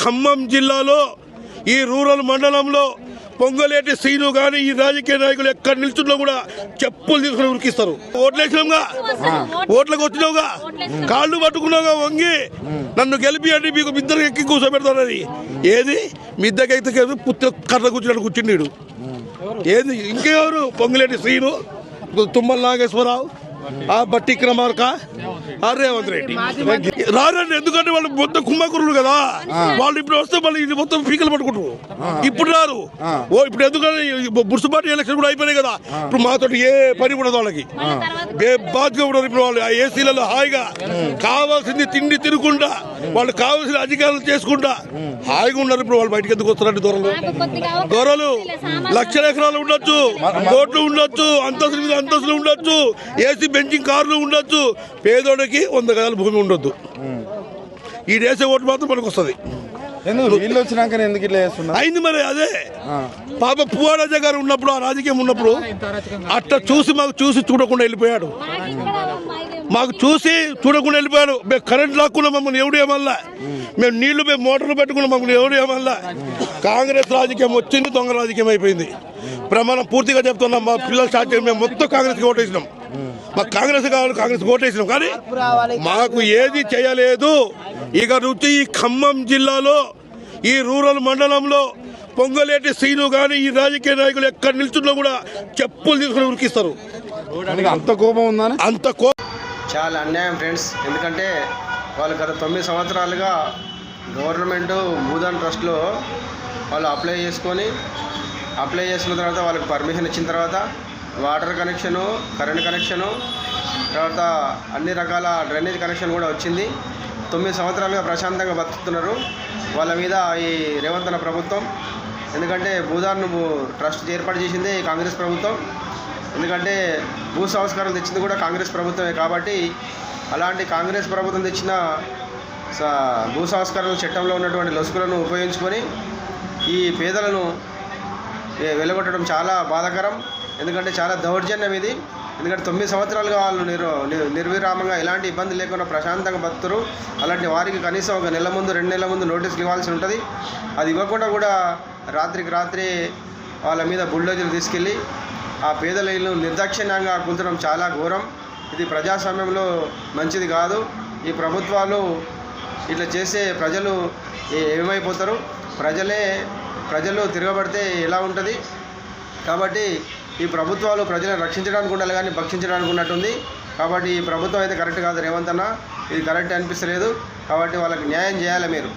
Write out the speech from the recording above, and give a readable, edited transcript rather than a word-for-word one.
ఖమ్మం జిల్లాలో ఈ రూరల్ మండలంలో పొంగలేటి శ్రీను కానీ ఈ రాజకీయ నాయకులు ఎక్కడ నిల్చున్నా కూడా చెప్పులు తీసుకుని ఉరికిస్తారు. ఓట్లేసినావుగా, ఓట్లకు వచ్చినావుగా, కాళ్ళు పట్టుకున్నావుగా వంగి నన్ను గెలిపి అంటే మీకు ఇద్దరు ఎక్కి కూర్చోబెడతారని. ఏది మీ ఇద్దరికి ఎక్కి పుత్త కర్ర కూర్చున్నాడు కూర్చుండీడు. ఏది ఇంకెవరు? పొంగులేటి శ్రీను, తుమ్మల నాగేశ్వరరావు, ఆ బట్టి క్రమార్క, రేవంత్ రెడ్డి రారండి. ఎందుకంటే వాళ్ళు మొత్తం కుంభకరులు కదా. వాళ్ళు ఇప్పుడు వస్తే మళ్ళీ ఇది మొత్తం పీకలు పట్టుకుంటారు. ఇప్పుడు రారు. ఇప్పుడు ఎందుకంటే మున్సిపాలిటీ ఎలక్షన్ కూడా అయిపోయినాయి కదా. ఇప్పుడు మాతో ఏ పని ఉండదు వాళ్ళకి. బాధ్యత ఉండదు. ఇప్పుడు వాళ్ళు ఏసీలలో హాయిగా కావాల్సింది తిండి తినకుండా, వాళ్ళు కావాల్సిన అధికారులు చేసుకుంటా హాయిగా ఉన్నారు. ఇప్పుడు వాళ్ళు బయటకు ఎందుకు వస్తారండి? దొరలు లక్షల ఎకరాలు ఉండొచ్చు, కోట్లు ఉండొచ్చు, అంతస్తుల మీద అంతస్తులు ఉండొచ్చు, ఏసీ బెంచింగ్ కార్లు ఉండొచ్చు. పేదోడికి 100 గదాల భూమి ఉండొద్దు. ఈ దేశ ఓటు మాత్రం మనకు వస్తుంది. వీళ్ళు వచ్చినాక ఎందుకు ఇట్లా చేస్తున్నారు? అయింది మరి. అదే పాప పువ్వారాజా గారు ఉన్నప్పుడు, ఆ రాజకీయం ఉన్నప్పుడు అట్లా చూసి చూడకుండా వెళ్ళిపోయాడు. మాకు చూసి చూడకుండా వెళ్ళిపోయాడు. మేము కరెంట్ లాక్కున్నాం, మమ్మల్ని ఎవడు ఏమల్లా. మేము నీళ్లు మేము మోటార్లు పెట్టుకున్నాం, మమ్మల్ని ఎవడు ఏమల్లా. కాంగ్రెస్ రాజకీయం వచ్చింది, దొంగ రాజకీయం అయిపోయింది. ప్రమాణం పూర్తిగా చెప్తున్నాం. మా పిల్లలు స్టార్ట్ చేసి మేము మొత్తం కాంగ్రెస్కి ఓటేసినాం. మాకు కాంగ్రెస్ కావాలి, కాంగ్రెస్ ఓటేసినాం. కానీ మాకు ఏది చేయలేదు. ఇక నుంచి ఈ ఖమ్మం జిల్లాలో ఈ రూరల్ మండలంలో పొంగలేటి శ్రీను కానీ ఈ రాజకీయ నాయకులు ఎక్కడ నిల్చున్నా కూడా చెప్పులు తీసుకుని ఉరికిస్తారు. అంత కోపం ఉందని, అంత కోపం. చాలా అన్యాయం ఫ్రెండ్స్. ఎందుకంటే వాళ్ళు గత 9 సంవత్సరాలుగా గవర్నమెంట్ భూదాన్ ట్రస్ట్లో వాళ్ళు అప్లై చేసుకున్న తర్వాత వాళ్ళకి పర్మిషన్ ఇచ్చిన తర్వాత వాటర్ కనెక్షను, కరెంట్ కనెక్షను, తర్వాత అన్ని రకాల డ్రైనేజ్ కనెక్షన్ కూడా వచ్చింది. 9 సంవత్సరాలుగా ప్రశాంతంగా బతుకుతున్నారు. వాళ్ళ మీద ఈ రేవంత్ అన్న ప్రభుత్వం, ఎందుకంటే భూదాన్ ట్రస్ట్ ఏర్పాటు చేసింది కాంగ్రెస్ ప్రభుత్వం. ఎందుకంటే భూ సంస్కారం తెచ్చింది కూడా కాంగ్రెస్ ప్రభుత్వమే. కాబట్టి అలాంటి కాంగ్రెస్ ప్రభుత్వం తెచ్చిన భూ సంస్కరణ చట్టంలో ఉన్నటువంటి లొసుకులను ఉపయోగించుకొని ఈ పేదలను వెలగొట్టడం చాలా బాధాకరం. ఎందుకంటే చాలా దౌర్జన్యం ఇది. ఎందుకంటే 9 సంవత్సరాలుగా వాళ్ళు నిర్విరామంగా ఎలాంటి ఇబ్బంది లేకుండా ప్రశాంతంగా బతుకుతారు. అలాంటి వారికి కనీసం 1 నెల ముందు 2 నెలల ముందు నోటీసులు ఇవ్వాల్సి ఉంటుంది. అది ఇవ్వకుండా కూడా రాత్రికి రాత్రి వాళ్ళ మీద బుల్డోజర్లు తీసుకెళ్ళి ఆ పేదల ఇల్లు నిర్దాక్షిణ్యంగా కూల్చడం చాలా ఘోరం. ఇది ప్రజాస్వామ్యంలో మంచిది కాదు. ఈ ప్రభుత్వాలు ఇట్లా చేస్తే ప్రజలు ఏమైపోతారు? ప్రజలు తిరగబడితే ఎలా ఉంటుంది? కాబట్టి ఈ ప్రభుత్వాలు ప్రజలను రక్షించడానికి ఉండాలి కానీ భక్షించడానికి ఉన్నట్టుంది. కాబట్టి ఈ ప్రభుత్వం అయితే కరెక్ట్ కాదు రేవంత్ అన్న. ఇది కరెక్ట్ అనిపిస్తలేదు. కాబట్టి వాళ్ళకి న్యాయం చేయాలి మీరు.